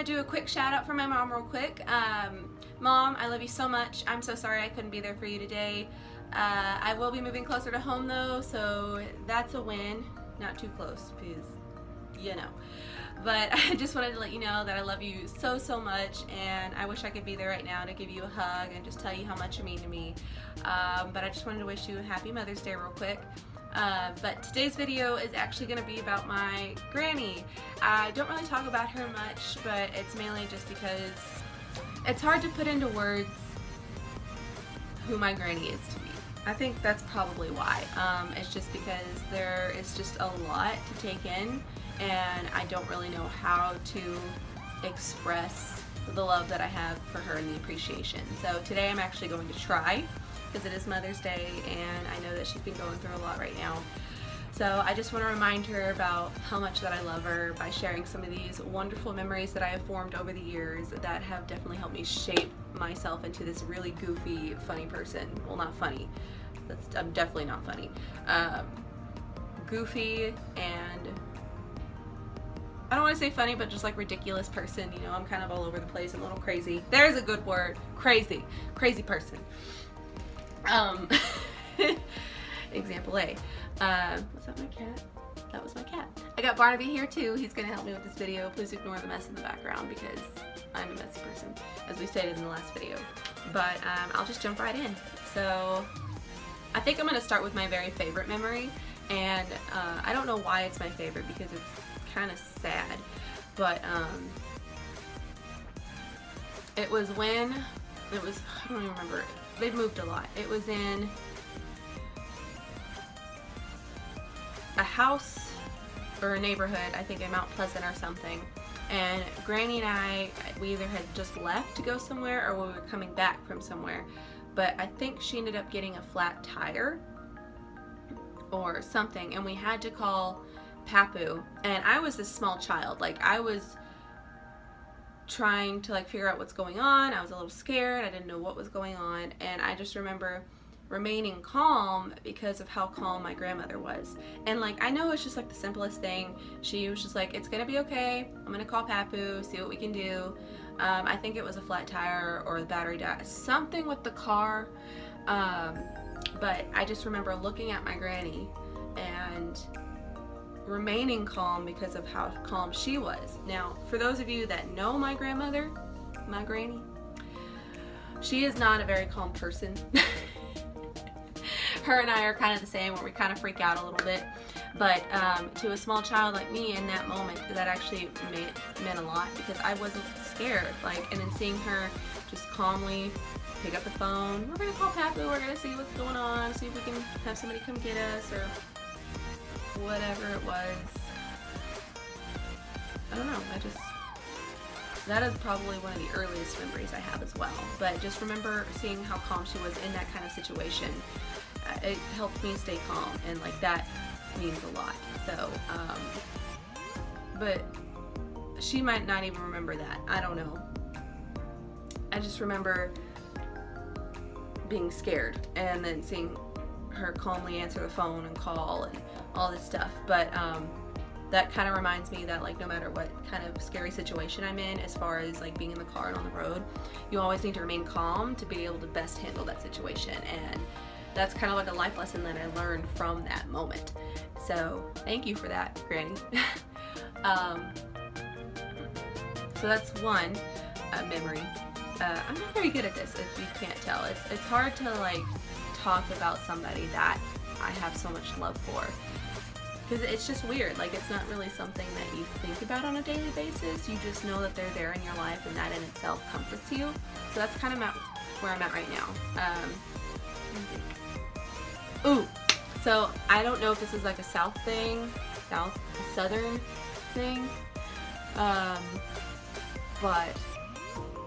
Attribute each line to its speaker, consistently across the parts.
Speaker 1: want to do a quick shout out for my mom real quick. Mom, I love you so much. I'm so sorry I couldn't be there for you today. I will be moving closer to home though, so that's a win. Not too close, because you know. But I just wanted to let you know that I love you so, so much, and I wish I could be there right now to give you a hug and just tell you how much you mean to me. But I just wanted to wish you a happy Mother's Day real quick. But today's video is actually going to be about my granny. I don't really talk about her much, but it's mainly just because it's hard to put into words who my granny is to me. I think that's probably why. It's just because there is just a lot to take in, and I don't really know how to express the love that I have for her and the appreciation. So today I'm actually going to try, because it is Mother's Day and I know that she's been going through a lot right now. So I just want to remind her about how much that I love her by sharing some of these wonderful memories that I have formed over the years that have definitely helped me shape myself into this really goofy, funny person. Well, not funny. I'm definitely not funny. Goofy and I don't want to say funny, but just like ridiculous person. You know, I'm kind of all over the place, I'm a little crazy. There's a good word. Crazy. Crazy person. Example A. Was that my cat? That was my cat. I got Barnaby here too. He's going to help me with this video. Please ignore the mess in the background because I'm a messy person, as we stated in the last video. But I'll just jump right in. So I think I'm going to start with my very favorite memory, and I don't know why it's my favorite because it's kind of sad, but it was when I don't even remember, they've moved a lot. It was in a house or a neighborhood, I think in Mount Pleasant or something, and Granny and we either had just left to go somewhere or we were coming back from somewhere, but I think she ended up getting a flat tire or something, and we had to call Papu, and I was this small child. Like, I was trying to like figure out what's going on. I was a little scared. I didn't know what was going on, and I just remember remaining calm because of how calm my grandmother was. And like, I know it's just like the simplest thing. She was just like, it's gonna be okay. I'm gonna call Papu, see what we can do. I think it was a flat tire or the battery died, something with the car. But I just remember looking at my granny and remaining calm because of how calm she was. Now, for those of you that know my grandmother, my granny, she is not a very calm person. Her and I are kind of the same, where we kind of freak out a little bit, but to a small child like me in that moment, that actually meant a lot because I wasn't scared. Like, and then seeing her just calmly pick up the phone, we're gonna call Papu, we're gonna see what's going on, see if we can have somebody come get us, or whatever it was. I don't know, that is probably one of the earliest memories I have as well. But just remember seeing how calm she was in that kind of situation. It helped me stay calm, and like, that means a lot. So, but she might not even remember that. I don't know. I just remember being scared and then seeing her calmly answer the phone and call and all this stuff. But that kind of reminds me that like, no matter what kind of scary situation I'm in, as far as like being in the car and on the road, you always need to remain calm to be able to best handle that situation. And that's kind of like a life lesson that I learned from that moment. So thank you for that, Granny. So that's one memory. I'm not very good at this, if you can't tell. It's hard to like talk about somebody that I have so much love for, because it's just weird. Like, it's not really something that you think about on a daily basis. You just know that they're there in your life, and that in itself comforts you. So that's kind of where I'm at right now. Ooh, so I don't know if this is like a southern thing, but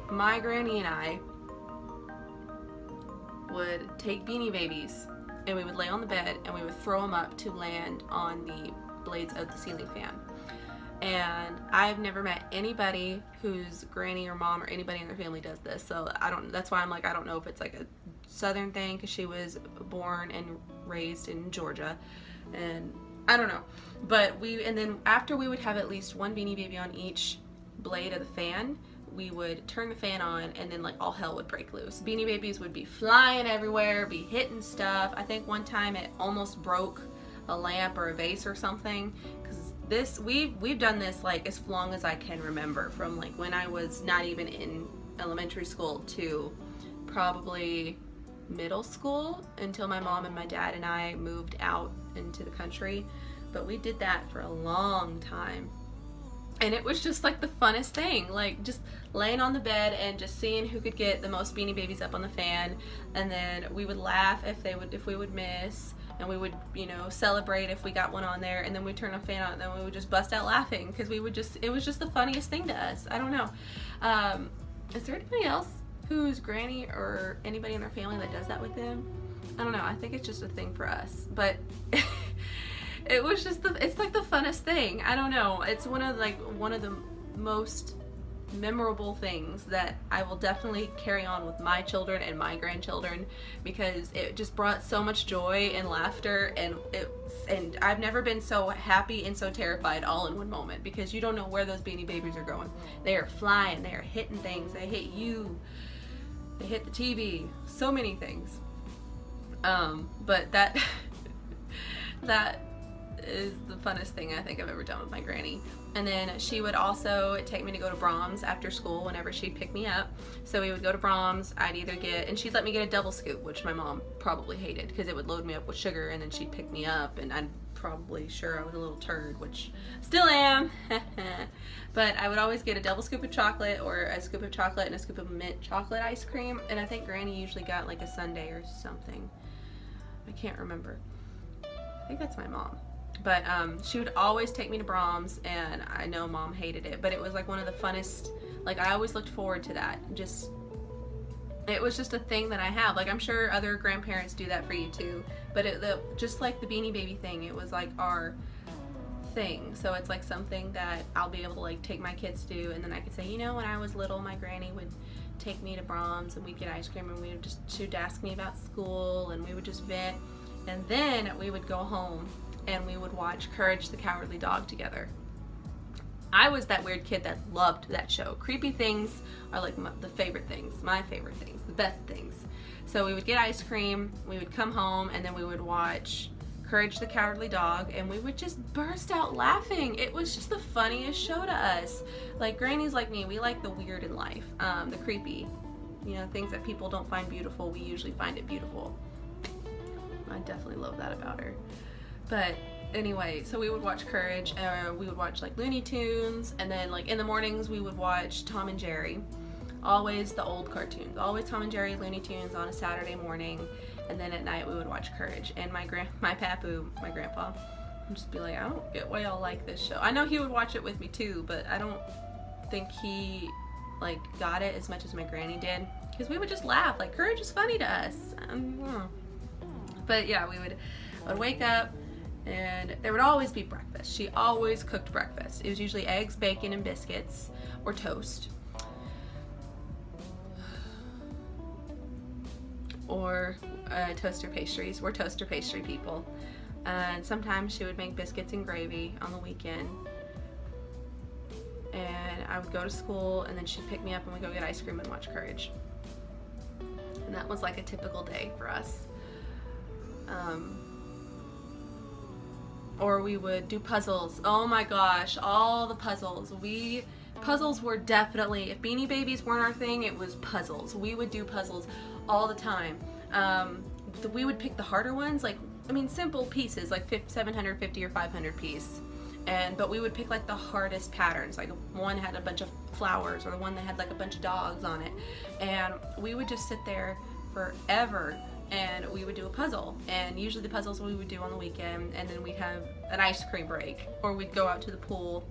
Speaker 1: my granny and I would take Beanie Babies and we would lay on the bed and we would throw them up to land on the blades of the ceiling fan. And I've never met anybody whose granny or mom or anybody in their family does this, so that's why I'm like, I don't know if it's like a southern thing, because she was born and raised in Georgia, and I don't know. But and then after we would have at least one Beanie Baby on each blade of the fan, we would turn the fan on, and then like all hell would break loose. Beanie Babies would be flying everywhere, be hitting stuff. I think one time it almost broke a lamp or a vase or something, because we've done this like as long as I can remember, from like when I was not even in elementary school to probably middle school, until my mom and my dad and I moved out into the country. But we did that for a long time, and it was just like the funnest thing, like just laying on the bed and just seeing who could get the most Beanie Babies up on the fan. And then we would laugh if we would miss, and we would, you know, celebrate if we got one on there, and then we'd turn the fan on, and then we would just bust out laughing, because it was just the funniest thing to us. I don't know. Is there anybody else whose granny or anybody in their family that does that with them? I don't know. I think it's just a thing for us, but it was just it's like the funnest thing. I don't know. It's one of the most memorable things that I will definitely carry on with my children and my grandchildren, because it just brought so much joy and laughter, and I've never been so happy and so terrified all in one moment, because you don't know where those Beanie Babies are going. They are flying, they are hitting things, they hit you, they hit the TV, so many things. But that is the funnest thing I think I've ever done with my granny. And then she would also take me to go to Braum's after school whenever she'd pick me up. So we would go to Braum's. I'd either get, and she'd let me get a double scoop, which my mom probably hated, because it would load me up with sugar, and then she'd pick me up, and I'd probably sure I was a little turd, which still am. But I would always get a double scoop of chocolate, or a scoop of chocolate and a scoop of mint chocolate ice cream. And I think Granny usually got like a sundae or something. I can't remember. I think that's my mom. But she would always take me to Braum's, and I know Mom hated it, but it was like one of the funnest, like I always looked forward to that. It was just a thing that I have. Like I'm sure other grandparents do that for you too, but just like the Beanie Baby thing, it was like our thing. So it's like something that I'll be able to like take my kids to do, and then I could say, you know, when I was little, my granny would take me to Braum's, and we'd get ice cream, and she'd ask me about school, and we would just vent, and then we would go home and we would watch Courage the Cowardly Dog together. I was that weird kid that loved that show. Creepy things are like the favorite things, my favorite things, the best things. So we would get ice cream, we would come home, and then we would watch Courage the Cowardly Dog, and we would just burst out laughing. It was just the funniest show to us. Like grannies like me, we like the weird in life, the creepy, you know, things that people don't find beautiful, we usually find it beautiful. I definitely love that about her. But anyway, so we would watch Courage, we would watch like Looney Tunes, and then like in the mornings we would watch Tom and Jerry. Always the old cartoons, always Tom and Jerry, Looney Tunes on a Saturday morning, and then at night we would watch Courage. And my papu, my grandpa, would just be like, I don't get why y'all like this show. I know he would watch it with me too, but I don't think he like got it as much as my granny did, because we would just laugh. Like Courage is funny to us. But yeah, I'd wake up, and there would always be breakfast. She always cooked breakfast. It was usually eggs, bacon, and biscuits, or toast, or toaster pastries. We're toaster pastry people. And sometimes she would make biscuits and gravy on the weekend. And I would go to school, and then she'd pick me up, and we'd go get ice cream and watch Courage. And that was like a typical day for us. Or we would do puzzles. Oh my gosh, all the puzzles. Puzzles were definitely, if Beanie Babies weren't our thing, it was puzzles. We would do puzzles all the time. We would pick the harder ones, like, I mean, simple pieces, like 750 or 500 piece. But we would pick like the hardest patterns, like one had a bunch of flowers, or the one that had like a bunch of dogs on it. And we would just sit there forever, and we would do a puzzle. And usually the puzzles we would do on the weekend, and then we'd have an ice cream break, or we'd go out to the pool.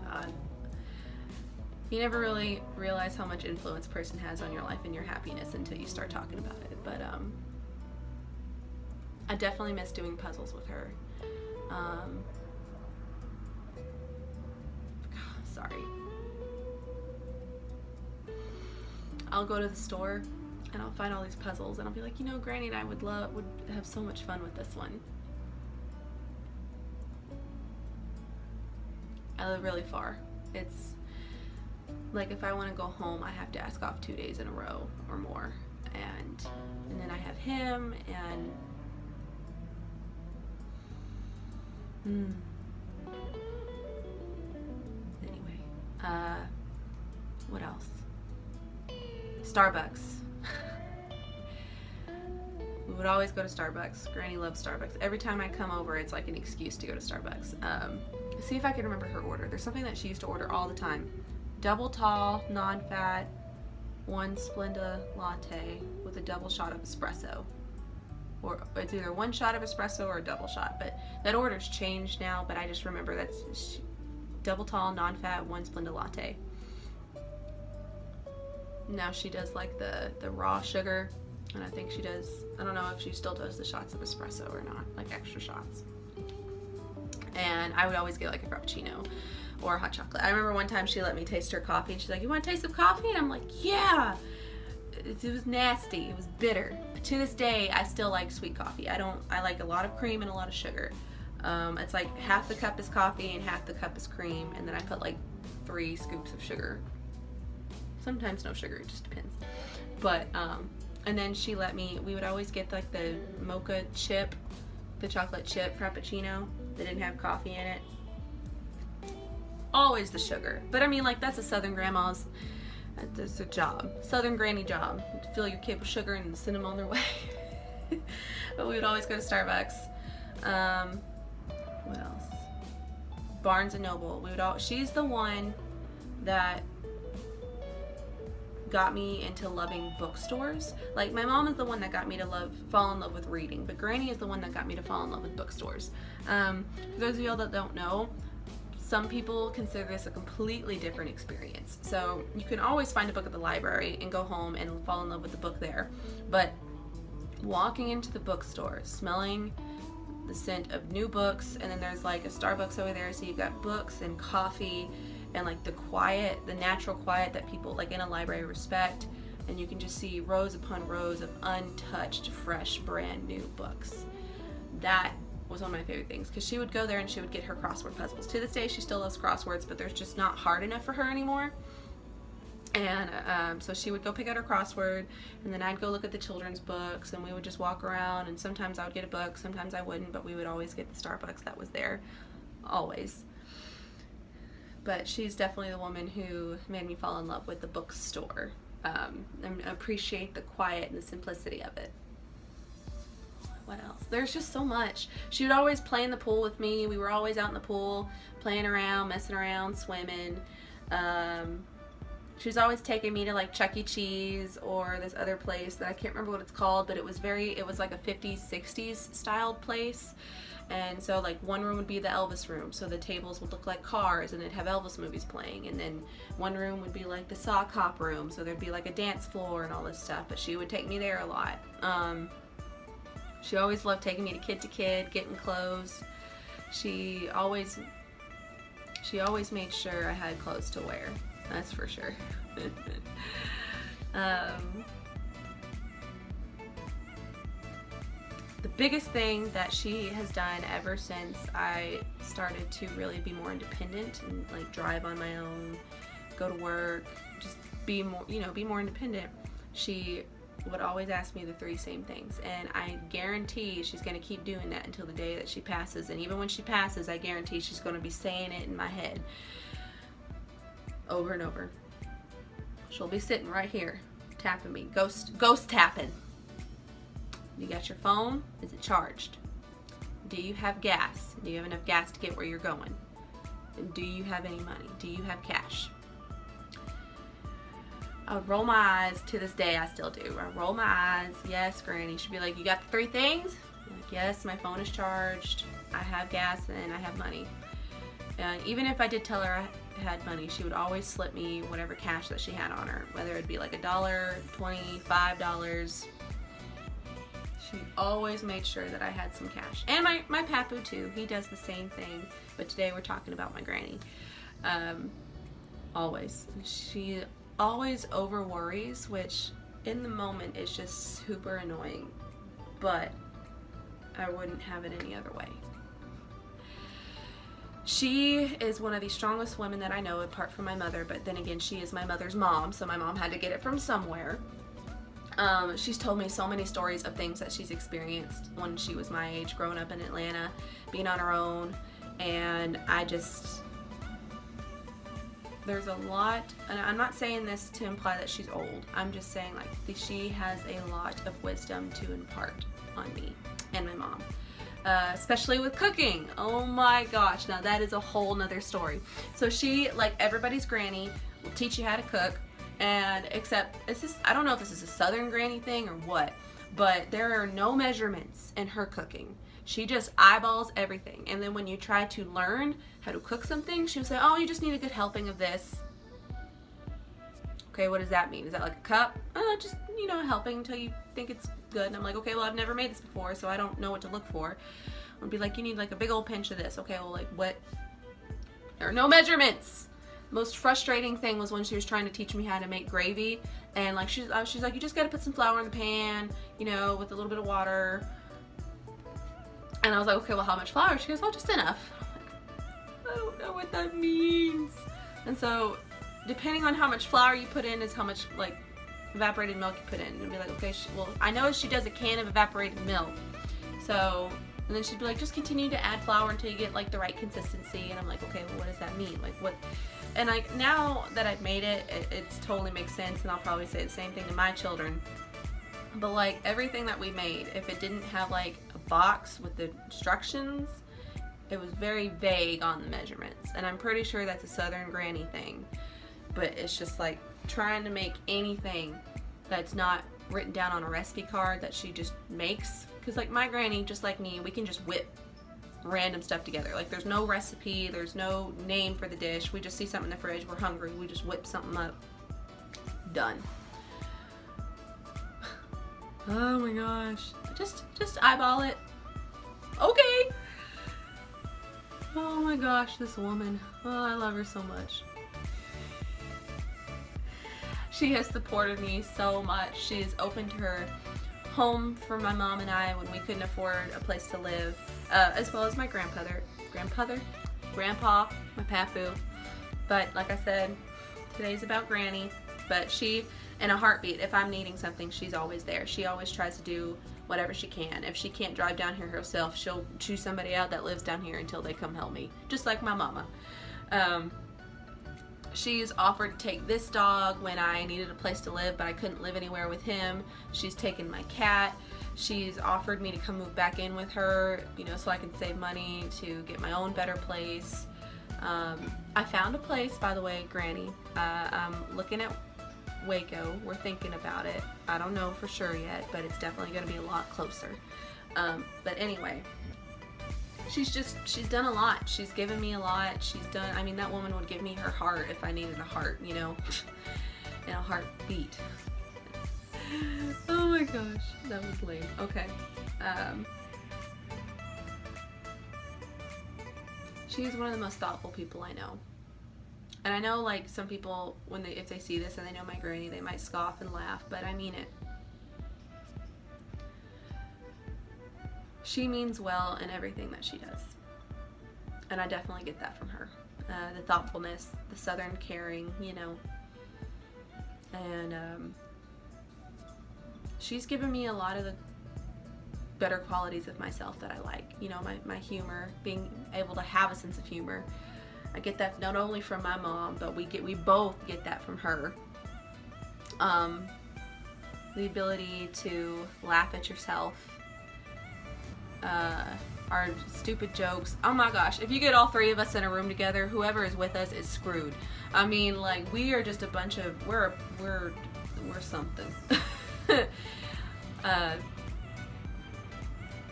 Speaker 1: God. You never really realize how much influence a person has on your life and your happiness until you start talking about it. But I definitely miss doing puzzles with her. Sorry. I'll go to the store and I'll find all these puzzles, and I'll be like, you know, Granny and I would have so much fun with this one. I live really far. It's like if I want to go home, I have to ask off 2 days in a row or more, and then I have him, and anyway, what else? Starbucks. We would always go to Starbucks. Granny loves Starbucks. Every time I come over, it's like an excuse to go to Starbucks. See if I can remember her order. There's something that she used to order all the time. Double tall, non-fat, 1 Splenda latte with a double shot of espresso. Or it's either 1 shot of espresso or a double shot. But that order's changed now, but I just remember that's double tall, non-fat, 1 Splenda latte. Now she does like the raw sugar. And I think she does, I don't know if she still does the shots of espresso or not, like extra shots. And I would always get like a frappuccino or a hot chocolate. I remember one time she let me taste her coffee and she's like, you want to taste some coffee? And I'm like, yeah. It was nasty, it was bitter. But to this day, I still like sweet coffee. I like a lot of cream and a lot of sugar. It's like half the cup is coffee and half the cup is cream, and then I put like 3 scoops of sugar. Sometimes no sugar, it just depends. But, and then she let me, we would always get like the mocha chip, the chocolate chip frappuccino that didn't have coffee in it. Always the sugar. But I mean, like, that's a Southern grandma's, that's a job. Southern granny job. Fill your kid with sugar and send them on their way. But we would always go to Starbucks. What else? Barnes and Noble. She's the one that got me into loving bookstores. Like, my mom is the one that got me to fall in love with reading, but Granny is the one that got me to fall in love with bookstores. For those of y'all that don't know, some people consider this a completely different experience. So you can always find a book at the library and go home and fall in love with the book there, but walking into the bookstore, smelling the scent of new books, and then there's like a Starbucks over there, so you've got books and coffee and like the quiet, the natural quiet that people like in a library respect, and you can just see rows upon rows of untouched, fresh, brand new books. That was one of my favorite things, because she would go there and she would get her crossword puzzles. To this day, she still loves crosswords, but there's just not hard enough for her anymore. And so she would go pick out her crossword, and then I'd go look at the children's books, and we would just walk around, and sometimes I would get a book, sometimes I wouldn't, but we would always get the Starbucks that was there, always. But she's definitely the woman who made me fall in love with the bookstore, and appreciate the quiet and the simplicity of it. What else? There's just so much. She would always play in the pool with me. We were always out in the pool, playing around, messing around, swimming. She was always taking me to like Chuck E. Cheese or this other place that I can't remember what it's called, but it was like a 50s, 60s styled place. And so like one room would be the Elvis room, so the tables would look like cars and it'd have Elvis movies playing, and then one room would be like the sock hop room, so there'd be like a dance floor and all this stuff, but she would take me there a lot. She always loved taking me to Kid, getting clothes. She always made sure I had clothes to wear, that's for sure. The biggest thing that she has done ever since I started to really be more independent and like drive on my own, go to work, just be more, be more independent, she would always ask me the 3 same things, and I guarantee she's going to keep doing that until the day that she passes. And even when she passes, I guarantee she's going to be saying it in my head over and over. She'll be sitting right here tapping me, ghost tapping. You got your phone? Is it charged? Do you have gas? Do you have enough gas to get where you're going? And do you have any money? Do you have cash? I would roll my eyes. To this day, I still do. I roll my eyes. Yes, Granny. She'd be like, you got the 3 things? I'm like, yes, my phone is charged, I have gas, and I have money. And even if I did tell her I had money, she would always slip me whatever cash that she had on her, whether it'd be like $1, $20, $5. She always made sure that I had some cash. And my papu too, he does the same thing, but today we're talking about my granny. Always. She always over worries, which in the moment is just super annoying, but I wouldn't have it any other way. She is one of the strongest women that I know, apart from my mother, but then again, she is my mother's mom, so my mom had to get it from somewhere. She's told me so many stories of things that she's experienced when she was my age, growing up in Atlanta, being on her own, and there's a lot, and I'm not saying this to imply that she's old, I'm just saying like she has a lot of wisdom to impart on me and my mom. Especially with cooking. Oh my gosh, now that is a whole nother story. So she, like everybody's granny, will teach you how to cook, and except I don't know if this is a Southern granny thing or what, but there are no measurements in her cooking. She just eyeballs everything, and then when you try to learn how to cook something, she'll say, oh, you just need a good helping of this. Okay, what does that mean? Is that like a cup? Just, you know, helping until you think it's good. And I'm like, okay, well, I've never made this before, so I don't know what to look for. I'll be like, you need like a big old pinch of this. Okay, well, like what? There are no measurements. Most frustrating thing was when she was trying to teach me how to make gravy, and like she's like, you just gotta put some flour in the pan, you know, with a little bit of water. And I was like, okay, well, how much flour? She goes, well, just enough. I don't know what that means. And so, depending on how much flour you put in is how much like evaporated milk you put in. And be like, okay, well, I know she does a can of evaporated milk. So, and then she'd be like, just continue to add flour until you get like the right consistency. And I'm like, okay, well, what does that mean? Like what? And now that I've made it, it totally makes sense, and I'll probably say the same thing to my children. But like everything that we made, if it didn't have like a box with the instructions, it was very vague on the measurements. And I'm pretty sure that's a Southern granny thing. But it's just like trying to make anything that's not written down on a recipe card that she just makes. Because like my granny, just like me, we can just whip random stuff together. Like there's no recipe, there's no name for the dish. We just see something in the fridge, we're hungry, we just whip something up. Done. Oh my gosh. Just eyeball it. Okay. Oh my gosh, this woman. Oh, I love her so much. She has supported me so much. She has opened her home for my mom and I when we couldn't afford a place to live, as well as my grandpa, my papu. But like I said, today's about Granny. But she, in a heartbeat, if I'm needing something, she's always there. She always tries to do whatever she can. If she can't drive down here herself, she'll choose somebody out that lives down here until they come help me, just like my mama. She's offered to take this dog when I needed a place to live, but I couldn't live anywhere with him. She's taken my cat. She's offered me to come move back in with her, you know, so I can save money to get my own better place. I found a place, by the way, Granny. I'm looking at Waco. We're thinking about it. I don't know for sure yet, but it's definitely going to be a lot closer. But anyway, she's done a lot. She's given me a lot. She's done, I mean, that woman would give me her heart if I needed a heart, you know, and a heartbeat. Oh my gosh, that was lame. Okay. She's one of the most thoughtful people I know. And I know, like, some people, if they see this and they know my granny, they might scoff and laugh, but I mean it. She means well in everything that she does. And I definitely get that from her. The thoughtfulness, the Southern caring, you know. And she's given me a lot of the better qualities of myself that I like. You know, my humor, being able to have a sense of humor. I get that not only from my mom, but we both get that from her. The ability to laugh at yourself. Our stupid jokes. Oh my gosh, if you get all three of us in a room together, whoever is with us is screwed. I mean, like, we are just a bunch of, we're something.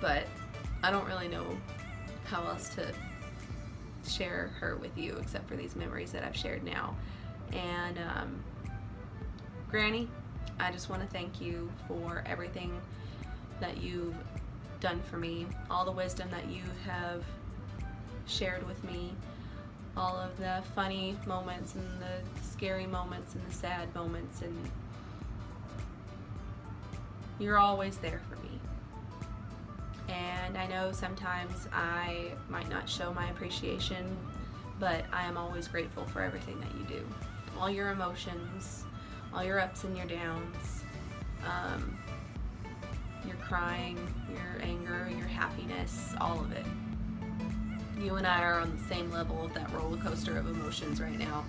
Speaker 1: But I don't really know how else to share her with you except for these memories that I've shared now. And Granny, I just want to thank you for everything that you've done for me, all the wisdom that you have shared with me, all of the funny moments and the scary moments and the sad moments, and you're always there for me. And And I know sometimes I might not show my appreciation, but I am always grateful for everything that you do. All your emotions, all your ups and your downs, your crying, your anger, your happiness, all of it. You and I are on the same level of that roller coaster of emotions right now,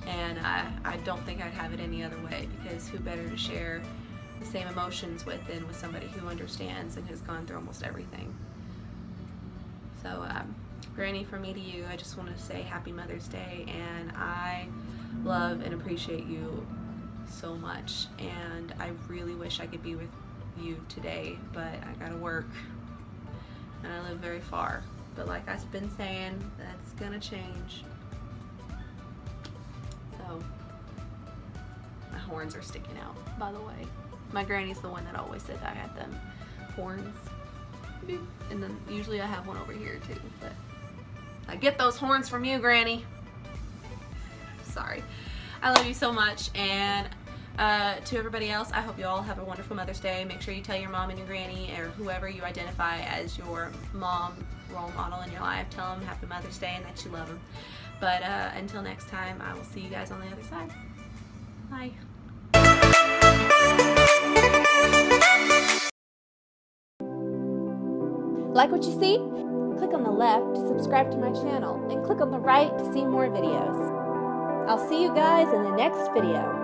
Speaker 1: and I don't think I'd have it any other way, because who better to share the same emotions with than with somebody who understands and has gone through almost everything. So Granny, from me to you, I just want to say Happy Mother's Day, and I love and appreciate you so much, and I really wish I could be with you today, but I gotta work and I live very far. But like I've been saying, that's gonna change. So my horns are sticking out, by the way. My granny's the one that always said I had them horns. And then usually I have one over here too, but I get those horns from you, Granny. Sorry. I love you so much, and to everybody else, I hope you all have a wonderful Mother's Day. Make sure you tell your mom and your granny, or whoever you identify as your mom role model in your life, tell them Happy Mother's Day and that you love them. But until next time, I will see you guys on the other side. Bye.
Speaker 2: Like what you see? Click on the left to subscribe to my channel, and click on the right to see more videos. I'll see you guys in the next video.